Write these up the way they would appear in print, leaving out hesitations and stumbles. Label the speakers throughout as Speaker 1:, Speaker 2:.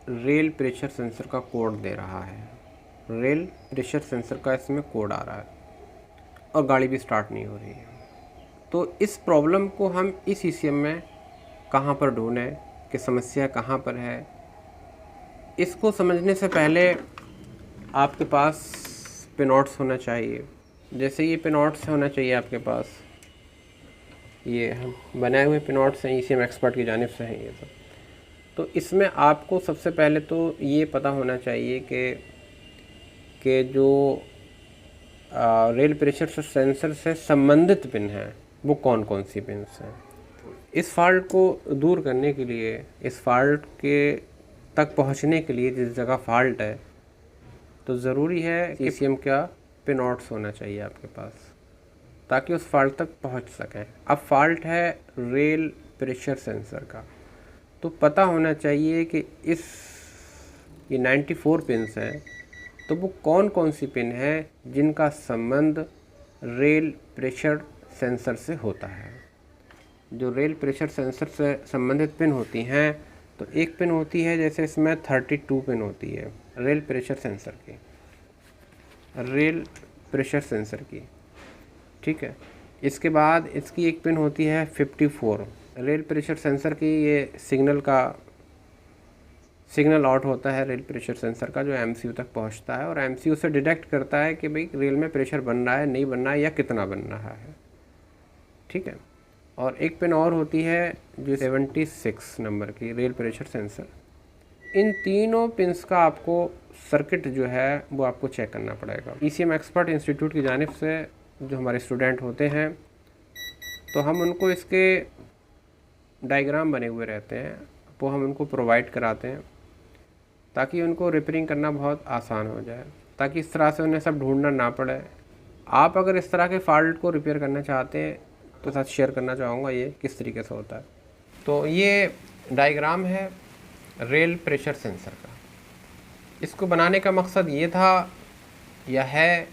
Speaker 1: Rail pressure sensor का code दे रहा है। रेल प्रेशर सेंसर का इसमें कोड आ रहा है और गाड़ी भी स्टार्ट नहीं हो रही है। तो इस प्रॉब्लम को हम इस ईसीएम में कहाँ पर ढूंढें कि समस्या कहाँ पर है, इसको समझने से पहले आपके पास पिनॉट्स होना चाहिए। जैसे ये पिनॉट्स होना चाहिए आपके पास, ये हम बनाए हुए पिनॉट्स हैं, ईसीएम एक्सपर्ट की जानिब से हैं ये सब। तो इसमें आपको सबसे पहले तो ये पता होना चाहिए कि जो रेल प्रेशर सेंसर से संबंधित पिन हैं वो कौन कौन सी पिन्स हैं। इस फॉल्ट को दूर करने के लिए, इस फॉल्ट के तक पहुंचने के लिए, जिस जगह फॉल्ट है, तो ज़रूरी है कि ईसीएम का पिनॉट्स होना चाहिए आपके पास ताकि उस फॉल्ट तक पहुंच सकें। अब फॉल्ट है रेल प्रेशर सेंसर का, तो पता होना चाहिए कि ये 94 पिन्स हैं, तो वो कौन कौन सी पिन है जिनका संबंध रेल प्रेशर सेंसर से होता है। जो रेल प्रेशर सेंसर से संबंधित पिन होती हैं, तो एक पिन होती है, जैसे इसमें 32 पिन होती है रेल प्रेशर सेंसर की, ठीक है। इसके बाद इसकी एक पिन होती है 54 रेल प्रेशर सेंसर की। ये सिग्नल आउट होता है रेल प्रेशर सेंसर का, जो एमसीयू तक पहुंचता है और एमसीयू से डिटेक्ट करता है कि भाई रेल में प्रेशर बन रहा है, नहीं बन रहा है, या कितना बन रहा है, ठीक है। और एक पिन और होती है जो 76 नंबर की रेल प्रेशर सेंसर। इन तीनों पिन्स का आपको सर्किट जो है वो आपको चेक करना पड़ेगा। ईसीएम एक्सपर्ट इंस्टीट्यूट की जानिब से जो हमारे स्टूडेंट होते हैं, तो हम उनको इसके डायग्राम बने हुए रहते हैं, वो हम उनको प्रोवाइड कराते हैं ताकि उनको रिपेयरिंग करना बहुत आसान हो जाए, ताकि इस तरह से उन्हें सब ढूंढना ना पड़े। आप अगर इस तरह के फॉल्ट को रिपेयर करना चाहते हैं तो साथ शेयर करना चाहूँगा ये किस तरीके से होता है। तो ये डायग्राम है रेल प्रेशर सेंसर का। इसको बनाने का मकसद ये था या है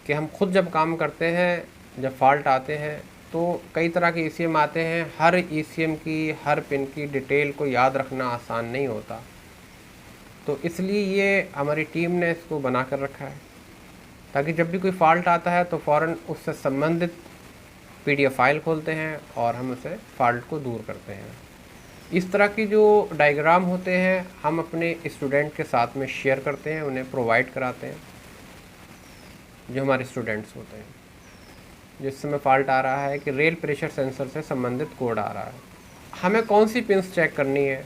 Speaker 1: कि हम खुद जब काम करते हैं, जब फॉल्ट आते हैं, तो कई तरह के ईसीएम आते हैं। हर ईसीएम की, हर पिन की डिटेल को याद रखना आसान नहीं होता, तो इसलिए ये हमारी टीम ने इसको बना कर रखा है ताकि जब भी कोई फॉल्ट आता है तो फ़ौरन उससे संबंधित पीडीएफ फाइल खोलते हैं और हम उसे फॉल्ट को दूर करते हैं। इस तरह की जो डायग्राम होते हैं हम अपने स्टूडेंट के साथ में शेयर करते हैं, उन्हें प्रोवाइड कराते हैं, जो हमारे स्टूडेंट्स होते हैं। जिस समय फॉल्ट आ रहा है कि रेल प्रेशर सेंसर से संबंधित कोड आ रहा है, हमें कौन सी पिन्स चेक करनी है,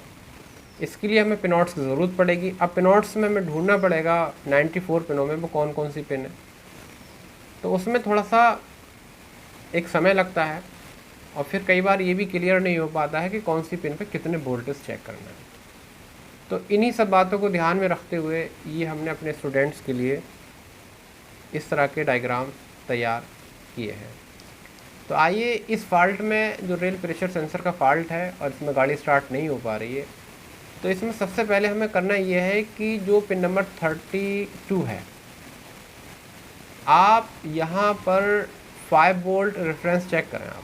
Speaker 1: इसके लिए हमें पिनॉट्स की ज़रूरत पड़ेगी। अब पिनॉट्स में हमें ढूंढना पड़ेगा 94 पिनों में वो कौन कौन सी पिन है, तो उसमें थोड़ा सा एक समय लगता है और फिर कई बार ये भी क्लियर नहीं हो पाता है कि कौन सी पिन पे कितने वोल्टेज चेक करना है। तो इन्हीं सब बातों को ध्यान में रखते हुए ये हमने अपने स्टूडेंट्स के लिए इस तरह के डायग्राम तैयार किए हैं। तो आइए इस फॉल्ट में, जो रेल प्रेशर सेंसर का फॉल्ट है और इसमें गाड़ी स्टार्ट नहीं हो पा रही है, तो इसमें सबसे पहले हमें करना ये है कि जो पिन नंबर 32 है, आप यहाँ पर 5 वोल्ट रेफरेंस चेक करें आप,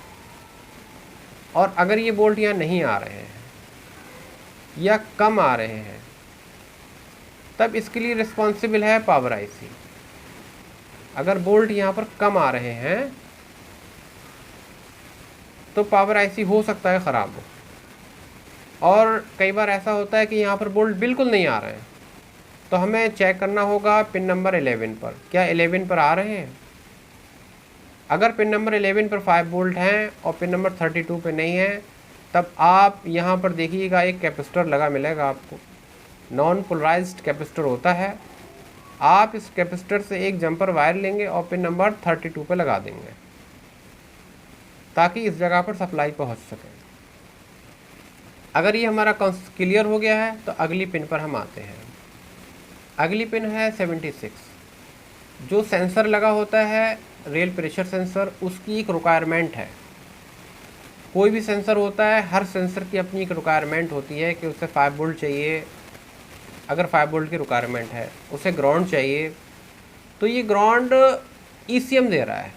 Speaker 1: और अगर ये वोल्ट यहाँ नहीं आ रहे हैं या कम आ रहे हैं, तब इसके लिए रिस्पॉन्सिबल है पावर आईसी। अगर वोल्ट यहाँ पर कम आ रहे हैं तो पावर आईसी हो सकता है ख़राब हो, और कई बार ऐसा होता है कि यहाँ पर वोल्ट बिल्कुल नहीं आ रहे हैं, तो हमें चेक करना होगा पिन नंबर 11 पर, क्या 11 पर आ रहे हैं। अगर पिन नंबर 11 पर 5 वोल्ट हैं और पिन नंबर 32 पे नहीं है, तब आप यहाँ पर देखिएगा एक कैपेसिटर लगा मिलेगा आपको, नॉन पोलराइज्ड कैपेसिटर होता है। आप इस कैपेसिटर से एक जंपर वायर लेंगे और पिन नंबर 32 पे लगा देंगे ताकि इस जगह पर सप्लाई पहुँच सके। अगर ये हमारा क्लियर हो गया है तो अगली पिन पर हम आते हैं। अगली पिन है 76। जो सेंसर लगा होता है रेल प्रेशर सेंसर, उसकी एक रिक्वायरमेंट है। कोई भी सेंसर होता है, हर सेंसर की अपनी एक रिक्वायरमेंट होती है कि उसे 5 वोल्ट चाहिए। अगर 5 वोल्ट की रिक्वायरमेंट है, उसे ग्राउंड चाहिए, तो ये ग्राउंड ईसीएम दे रहा है,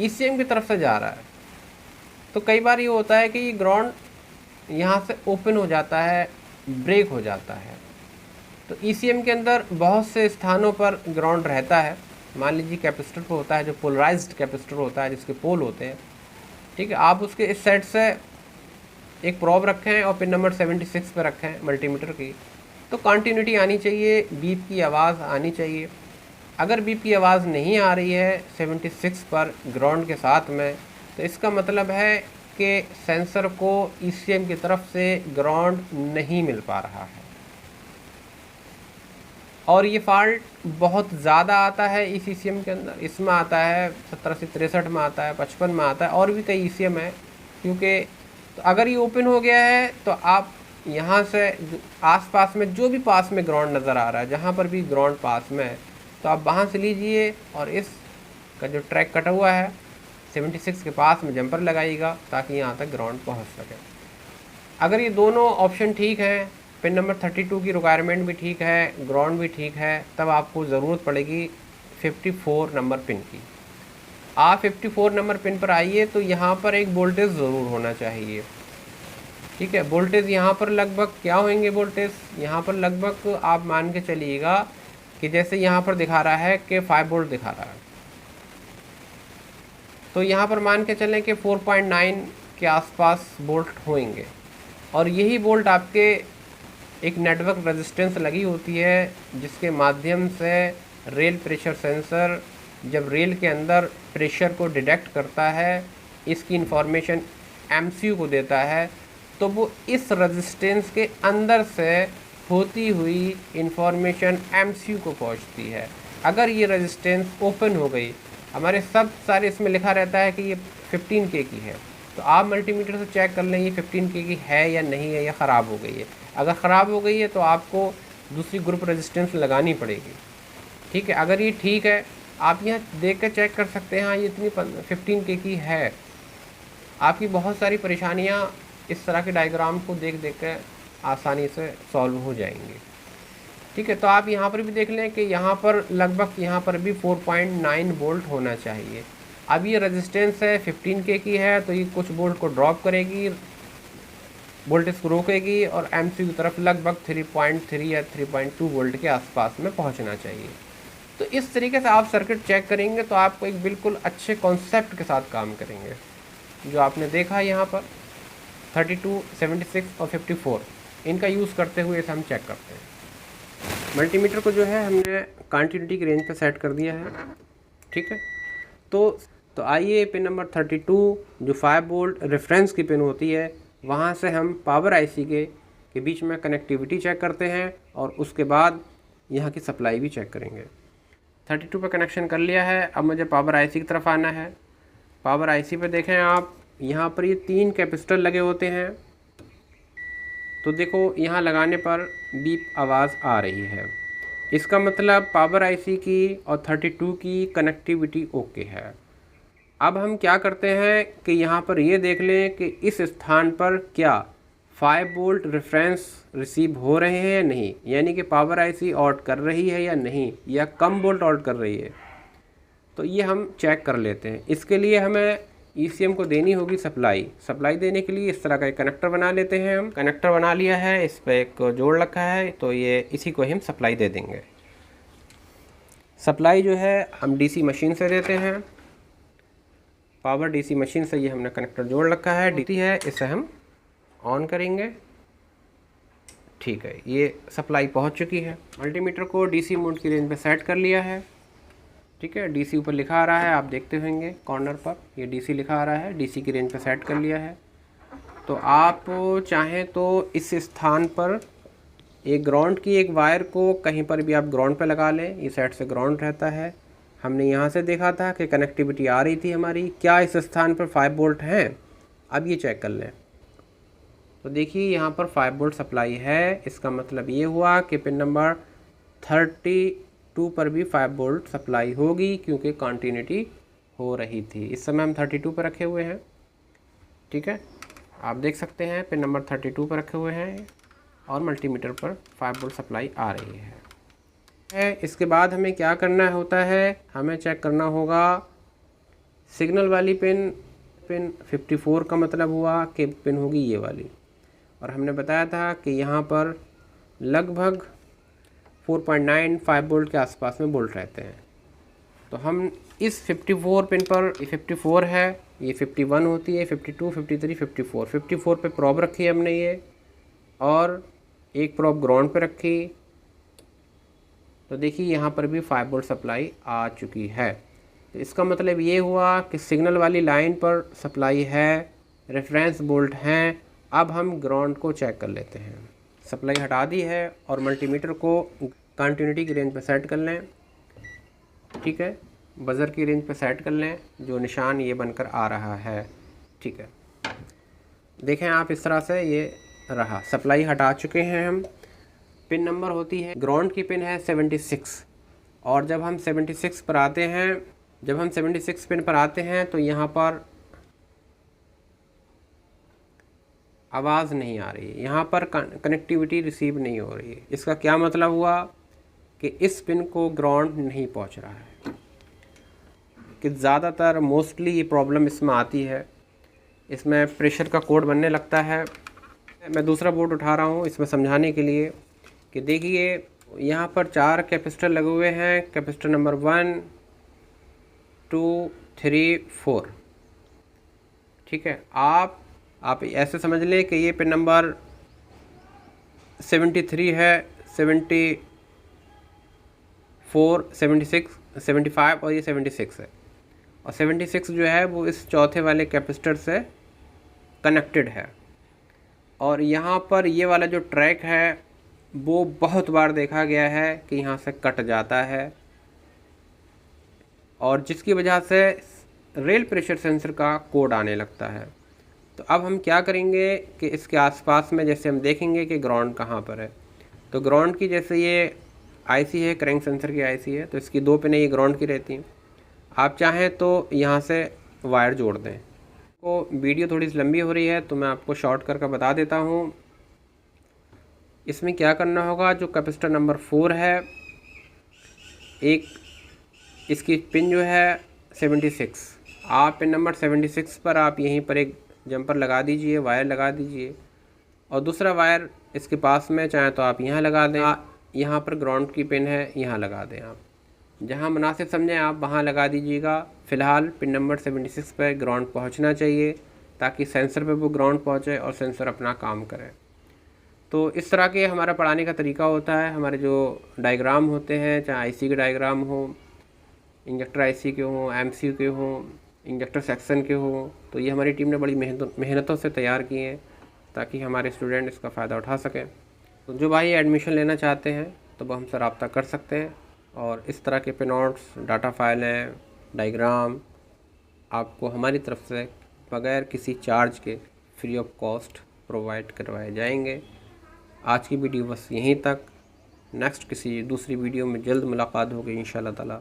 Speaker 1: ईसीएम की तरफ से जा रहा है। तो कई बार ये होता है कि ये ग्राउंड यहाँ से ओपन हो जाता है ब्रेक हो जाता है। तो ईसीएम के अंदर बहुत से स्थानों पर ग्राउंड रहता है। मान लीजिए कैपेसिटर पर होता है, जो पोलराइज्ड कैपेसिटर होता है जिसके पोल होते हैं, ठीक है। आप उसके इस सेट से एक प्रोब रखें और पिन नंबर 76 पे रखें मल्टीमीटर की, तो कंटिन्यूटी आनी चाहिए, बीप की आवाज़ आनी चाहिए। अगर बीप की आवाज़ नहीं आ रही है 76 पर ग्राउंड के साथ में, तो इसका मतलब है कि सेंसर को ईसीएम की तरफ से ग्राउंड नहीं मिल पा रहा है। और ये फॉल्ट बहुत ज़्यादा आता है इस ईसीएम के अंदर। इसमें आता है 17 से 63 में आता है, 55 में आता है, और भी कई ईसीएम है। क्योंकि तो अगर ये ओपन हो गया है तो आप यहाँ से आसपास में जो भी पास में ग्राउंड नज़र आ रहा है, जहाँ पर भी ग्राउंड पास में है, तो आप वहाँ से लीजिए और इस का जो ट्रैक कटा हुआ है 76 के पास में जंपर लगाइएगा, ताकि यहाँ तक ग्राउंड पहुँच सके। अगर ये दोनों ऑप्शन ठीक हैं, पिन नंबर 32 की रिक्वायरमेंट भी ठीक है, ग्राउंड भी ठीक है, तब आपको ज़रूरत पड़ेगी 54 नंबर पिन की। आप 54 नंबर पिन पर आइए तो यहाँ पर एक वोल्टेज ज़रूर होना चाहिए, ठीक है। वोल्टेज यहाँ पर लगभग क्या होंगे, वोल्टेज यहाँ पर लगभग आप मान के चलिएगा कि जैसे यहाँ पर दिखा रहा है कि 5 वोल्ट दिखा रहा है, तो यहाँ पर मान के चलें कि 4.9 के आसपास वोल्ट होंगे। और यही वोल्ट आपके एक नेटवर्क रेजिस्टेंस लगी होती है, जिसके माध्यम से रेल प्रेशर सेंसर जब रेल के अंदर प्रेशर को डिटेक्ट करता है, इसकी इंफॉर्मेशन एमसीयू को देता है, तो वो इस रेजिस्टेंस के अंदर से होती हुई इंफॉर्मेशन एमसीयू को पहुंचती है। अगर ये रेजिस्टेंस ओपन हो गई, हमारे सब सारे इसमें लिखा रहता है कि ये 15K की है, तो आप मल्टीमीटर से चेक कर लें ये 15K की है या नहीं है, या ख़राब हो गई है। अगर ख़राब हो गई है तो आपको दूसरी ग्रुप रेजिस्टेंस लगानी पड़ेगी, ठीक है। अगर ये ठीक है, आप यहाँ देख कर चेक कर सकते हैं, हाँ ये इतनी 15K की है। आपकी बहुत सारी परेशानियाँ इस तरह के डायग्राम को देख देख कर आसानी से सॉल्व हो जाएंगी, ठीक है। तो आप यहाँ पर भी देख लें कि यहाँ पर लगभग यहाँ पर भी 4.9 वोल्ट होना चाहिए। अब ये रेजिस्टेंस है 15K की है, तो ये कुछ वोल्ट को ड्रॉप करेगी, वोल्टेज को रोकेगी, और एमसीयू की तरफ लगभग 3.3 या 3.2 वोल्ट के आसपास में पहुँचना चाहिए। तो इस तरीके से आप सर्किट चेक करेंगे तो आपको एक बिल्कुल अच्छे कॉन्सेप्ट के साथ काम करेंगे। जो आपने देखा यहाँ पर 32, 76 और 54, इनका यूज़ करते हुए इसे हम चेक करते हैं। मल्टीमीटर को जो है हमने कंटिन्यूटी की रेंज पे सेट कर दिया है, ठीक है। तो आइए पिन नंबर 32 जो 5 वोल्ट रेफरेंस की पिन होती है, वहाँ से हम पावर आईसी के बीच में कनेक्टिविटी चेक करते हैं, और उसके बाद यहाँ की सप्लाई भी चेक करेंगे। 32 पे कनेक्शन कर लिया है। अब मुझे पावर आईसी की तरफ आना है। पावर आईसी पे देखें आप, यहाँ पर ये 3 कैपेसिटर लगे होते हैं। तो देखो यहाँ लगाने पर बीप आवाज़ आ रही है, इसका मतलब पावर आईसी की और 32 की कनेक्टिविटी ओके है। अब हम क्या करते हैं कि यहाँ पर ये देख लें कि इस स्थान पर क्या 5 वोल्ट रेफरेंस रिसीव हो रहे हैं या नहीं, यानी कि पावर आईसी आउट कर रही है या नहीं, या कम वोल्ट आउट कर रही है। तो ये हम चेक कर लेते हैं। इसके लिए हमें ईसीएम को देनी होगी सप्लाई देने के लिए इस तरह का एक कनेक्टर बना लेते हैं। हम कनेक्टर बना लिया है, इस पर एक जोड़ रखा है, तो ये इसी को हम सप्लाई दे देंगे। सप्लाई जो है हम डीसी मशीन से देते हैं, पावर डीसी मशीन से ये हमने कनेक्टर जोड़ रखा है, डीसी है, इसे हम ऑन करेंगे, ठीक है। ये सप्लाई पहुंच चुकी है। मल्टीमीटर को डीसी मोड की रेंज पे सेट कर लिया है, ठीक है। डीसी ऊपर लिखा आ रहा है, आप देखते होंगे कॉर्नर पर ये डीसी लिखा आ रहा है, डीसी की रेंज पे सेट कर लिया है। तो आप चाहें तो इस स्थान पर एक ग्राउंड की एक वायर को कहीं पर भी आप ग्राउंड पे लगा लें, ये साइड से ग्राउंड रहता है। हमने यहाँ से देखा था कि कनेक्टिविटी आ रही थी हमारी, क्या इस स्थान पर 5 वोल्ट हैं? अब ये चेक कर लें। तो देखिए यहाँ पर 5 वोल्ट सप्लाई है, इसका मतलब ये हुआ कि पिन नंबर 32 पर भी 5 वोल्ट सप्लाई होगी, क्योंकि कंटिन्यूटी हो रही थी। इस समय हम 32 पर रखे हुए हैं, ठीक है। आप देख सकते हैं पिन नंबर 32 पर रखे हुए हैं और मल्टीमीटर पर 5 वोल्ट सप्लाई आ रही है। इसके बाद हमें क्या करना होता है, हमें चेक करना होगा सिग्नल वाली पिन 54 का मतलब हुआ कि पिन होगी ये वाली, और हमने बताया था कि यहाँ पर लगभग 4.95 वोल्ट के आसपास में वोल्ट रहते हैं। तो हम इस 54 पिन पर, ये 54 है, ये 51 होती है, 52, 53, 54, 54 पे प्रॉब रखी हमने ये, और एक प्रॉब ग्राउंड पे रखी। तो देखिए यहाँ पर भी 5 वोल्ट सप्लाई आ चुकी है। तो इसका मतलब ये हुआ कि सिग्नल वाली लाइन पर सप्लाई है, रेफरेंस वोल्ट हैं। अब हम ग्राउंड को चेक कर लेते हैं। सप्लाई हटा दी है और मल्टीमीटर को कंटिन्यूटी की रेंज पर सेट कर लें। ठीक है, बज़र की रेंज पर सेट कर लें, जो निशान ये बनकर आ रहा है। ठीक है, देखें आप इस तरह से ये रहा। सप्लाई हटा चुके हैं हम। पिन नंबर होती है, ग्राउंड की पिन है 76, और जब हम 76 पर आते हैं, जब हम 76 पिन पर आते हैं तो यहाँ पर आवाज़ नहीं आ रही है, यहाँ पर कनेक्टिविटी रिसीव नहीं हो रही है। इसका क्या मतलब हुआ कि इस पिन को ग्राउंड नहीं पहुँच रहा है। कि ज़्यादातर मोस्टली ये प्रॉब्लम इसमें आती है, इसमें प्रेशर का कोड बनने लगता है। मैं दूसरा बोर्ड उठा रहा हूँ इसमें समझाने के लिए कि देखिए यहाँ पर 4 कैपेसिटर लगे हुए हैं। Capacitor number 1, 2, 3, 4। ठीक है, आप ऐसे समझ लें कि ये पिन नंबर 73 है, 74, 76, 75 और ये 76 है। और 76 जो है वो इस चौथे वाले कैपेसिटर से कनेक्टेड है। और यहाँ पर ये वाला जो ट्रैक है वो बहुत बार देखा गया है कि यहाँ से कट जाता है, और जिसकी वजह से रेल प्रेशर सेंसर का कोड आने लगता है। तो अब हम क्या करेंगे कि इसके आसपास में जैसे हम देखेंगे कि ग्राउंड कहाँ पर है। तो ग्राउंड की जैसे ये आईसी है, क्रैंक सेंसर की आईसी है, तो इसकी 2 पिनें ये ग्राउंड की रहती हैं। आप चाहें तो यहाँ से वायर जोड़ दें। तो वीडियो थोड़ी सी लंबी हो रही है तो मैं आपको शॉर्ट करके बता देता हूँ। इसमें क्या करना होगा, जो कैपेसिटर नंबर 4 है, एक इसकी पिन जो है 76, आप पिन नंबर 76 पर आप यहीं पर एक जंपर लगा दीजिए, वायर लगा दीजिए, और दूसरा वायर इसके पास में चाहे तो आप यहाँ लगा दें। यहाँ पर ग्राउंड की पिन है, यहाँ लगा दें। आप जहाँ मुनासिब समझें आप वहाँ लगा दीजिएगा। फ़िलहाल पिन नंबर 76 पर ग्राउंड पहुँचना चाहिए ताकि सेंसर पे वो ग्राउंड पहुँचे और सेंसर अपना काम करे। तो इस तरह के हमारा पढ़ाने का तरीका होता है। हमारे जो डायग्राम होते हैं, चाहे आईसी के डायग्राम हो, इंजेक्टर आईसी के हों, एमसीयू के हों, इंजेक्टर सेक्शन के हों, तो ये हमारी टीम ने बड़ी मेहनतों से तैयार किए हैं ताकि हमारे स्टूडेंट इसका फ़ायदा उठा सकें। तो जो भाई एडमिशन लेना चाहते हैं तो वो हमसे रब्ता कर सकते हैं, और इस तरह के पिनोट्स, डाटा फाइलें, डायग्राम आपको हमारी तरफ से बग़ैर किसी चार्ज के फ्री ऑफ कॉस्ट प्रोवाइड करवाए जाएंगे। आज की वीडियो बस यहीं तक। नेक्स्ट किसी दूसरी वीडियो में जल्द मुलाकात होगी इंशाअल्लाह ताला।